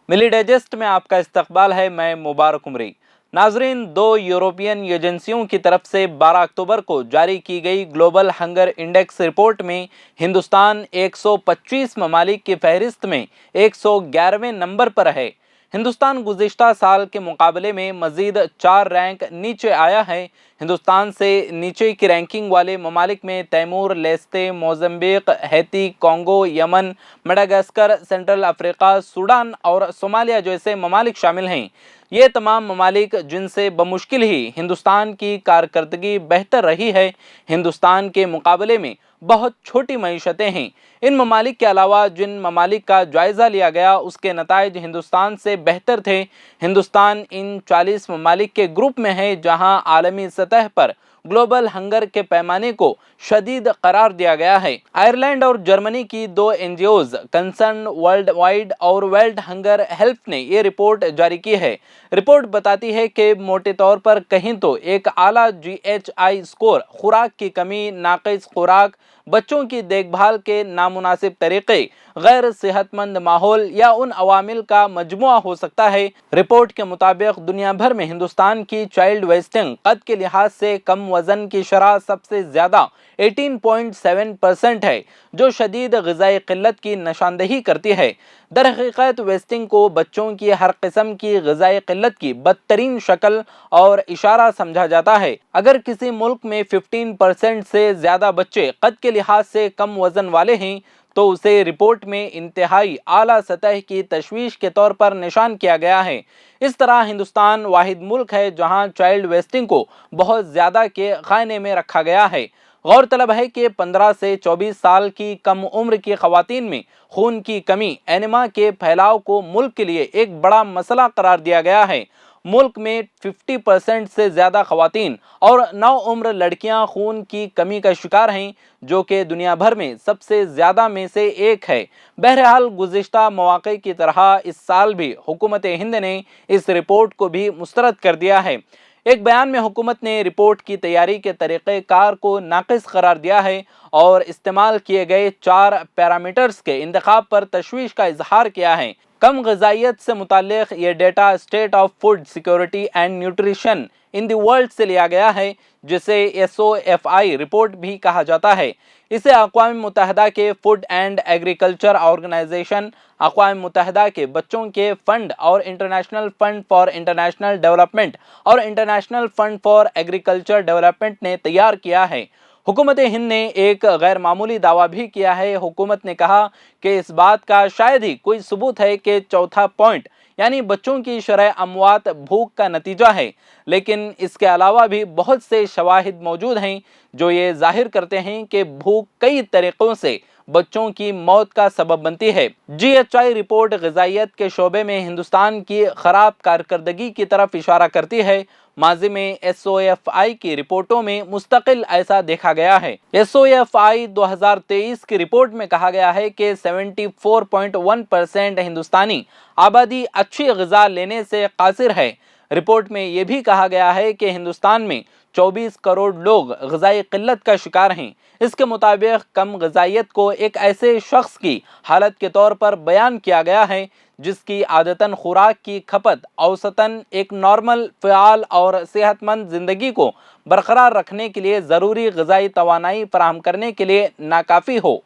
ملی ڈائجسٹ میں آپ کا استقبال ہے، میں مبارک عمری۔ ناظرین، دو یورپین ایجنسیوں کی طرف سے 12 اکتوبر کو جاری کی گئی گلوبل ہنگر انڈیکس رپورٹ میں ہندوستان 125 ممالک کی فہرست میں 111ویں نمبر پر ہے۔ ہندوستان گزشتہ سال کے مقابلے میں مزید 4 رینک نیچے آیا ہے۔ ہندوستان سے نیچے کی رینکنگ والے ممالک میں تیمور لیستے، موزمبیق، ہیتی، کانگو، یمن، مڈغاسکر، سنٹرل افریقہ، سوڈان اور صومالیہ جیسے ممالک شامل ہیں۔ یہ تمام ممالک جن سے بمشکل ہی ہندوستان کی کارکردگی بہتر رہی ہے، ہندوستان کے مقابلے میں بہت چھوٹی معیشتیں ہیں۔ ان ممالک کے علاوہ جن ممالک کا جائزہ لیا گیا اس کے نتائج ہندوستان سے بہتر تھے۔ ہندوستان ان 40 ممالک کے گروپ میں ہے جہاں عالمی سطح پر گلوبل ہنگر کے پیمانے کو شدید قرار دیا گیا ہے۔ آئرلینڈ اور جرمنی کی دو NGOs کنسرن ورلڈ وائڈ اور ورلڈ ہنگر ہیلپ نے یہ رپورٹ جاری کی ہے۔ رپورٹ بتاتی ہے کہ موٹے طور پر کہیں تو ایک اعلیٰ GHI اسکور، خوراک کی کمی، ناقص خوراک، بچوں کی دیکھ بھال کے نامناسب طریقے، غیر صحت مند ماحول یا ان عوامل کا مجموعہ ہو سکتا ہے۔ رپورٹ کے مطابق دنیا بھر میں ہندوستان کی چائلڈ ویسٹنگ قد کے لحاظ سے کم وزن کی شرح سب سے زیادہ 18.7% ہے، جو شدید غذائی قلت کی نشاندہی کرتی ہے۔ در حقیقت ویسٹنگ کو بچوں کی ہر قسم کی غذائی قلت کی بدترین شکل اور اشارہ سمجھا جاتا ہے۔ اگر کسی ملک میں 15% سے زیادہ بچے قد کے لحاظ سے کم وزن والے ہیں تو اسے رپورٹ میں انتہائی اعلیٰ سطح کی تشویش کے طور پر نشان کیا گیا ہے۔ اس طرح ہندوستان واحد ملک ہے جہاں چائلڈ ویسٹنگ کو بہت زیادہ کے خانے میں رکھا گیا ہے۔ غور طلب ہے کہ 15 سے 24 سال کی کم عمر کی خواتین میں خون کی کمی اینیمیا کے پھیلاؤ کو ملک کے لیے ایک بڑا مسئلہ قرار دیا گیا ہے۔ ملک میں 50% سے زیادہ خواتین اور نوعمر لڑکیاں خون کی کمی کا شکار ہیں، جو کہ دنیا بھر میں سب سے زیادہ میں سے ایک ہے۔ بہرحال گزشتہ مواقع کی طرح اس سال بھی حکومت ہند نے اس رپورٹ کو بھی مسترد کر دیا ہے۔ ایک بیان میں حکومت نے رپورٹ کی تیاری کے طریقہ کار کو ناقص قرار دیا ہے اور استعمال کیے گئے 4 پیرامیٹرز کے انتخاب پر تشویش کا اظہار کیا ہے۔ کم غذائیت سے متعلق یہ data state of food security and nutrition in the world سے لیا گیا ہے، جسے SOFI رپورٹ بھی کہا جاتا ہے۔ اسے اقوام متحدہ کے فوڈ اینڈ ایگریکلچر آرگنائزیشن، اقوام متحدہ کے بچوں کے فنڈ اور international fund for international development اور international fund for agriculture development نے تیار کیا ہے۔ حکومت ہند نے ایک غیر معمولی دعویٰ بھی کیا ہے۔ حکومت نے کہا کہ اس بات کا شاید ہی کوئی ثبوت ہے کہ چوتھا پوائنٹ یعنی بچوں کی شرح اموات بھوک کا نتیجہ ہے، لیکن اس کے علاوہ بھی بہت سے شواہد موجود ہیں جو یہ ظاہر کرتے ہیں کہ بھوک کئی طریقوں سے بچوں کی موت کا سبب بنتی ہے۔ GHI رپورٹ غذائیت کے شعبے میں ہندوستان کی خراب کارکردگی کی طرف اشارہ کرتی ہے۔ ماضی میں SOFI کی رپورٹوں میں مستقل ایسا دیکھا گیا ہے۔ SOFI 2023 کی رپورٹ میں کہا گیا ہے کہ 74.1% ہندوستانی آبادی اچھی غذا لینے سے قاصر ہے۔ رپورٹ میں یہ بھی کہا گیا ہے کہ ہندوستان میں 24 کروڑ لوگ غذائی قلت کا شکار ہیں۔ اس کے مطابق کم غذائیت کو ایک ایسے شخص کی حالت کے طور پر بیان کیا گیا ہے جس کی عادتاً خوراک کی کھپت اوسطاً ایک نارمل، فعال اور صحت مند زندگی کو برقرار رکھنے کے لیے ضروری غذائی توانائی فراہم کرنے کے لیے ناکافی ہو۔